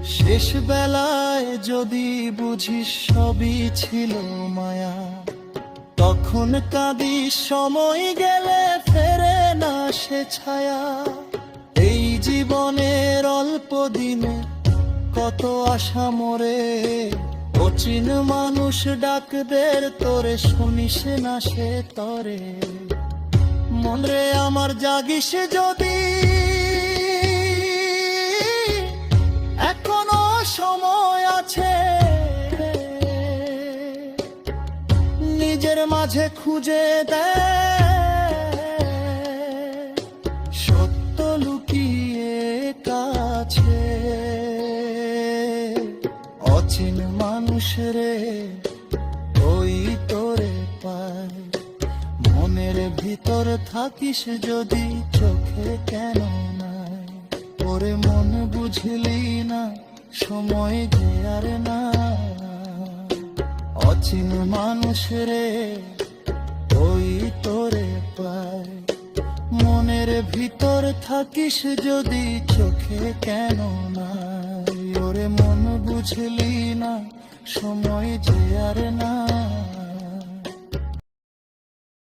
শেষ বেলায় যদি বুঝিস সবই ছিল মায়া, তখন কাঁদিস সময় গেলে ফেরে না সে ছায়া। এই জীবনের অল্প দিনে কত আশা মরে, অচিন মানুষ ডাকদের তোরে শুনিস না সে তরে। মনরে আমার জাগিস যদি, এখনো সময় আছে। নিজের মাঝে খুঁজে দেয় সত্য লুকিয়ে কাছে। অচিন মানুষ রে ওই তোরে পায়, মনের ভিতর থাকিস যদি চোখে কেন নাই। ওরে মন বুঝলি না সময় যে আর না। অচিন মানুষ রে ওই তোরে পায়, মনের ভিতর থাকিস যদি চোখে কেন নাই। ওরে মন বুঝলি না সময় যে আর না।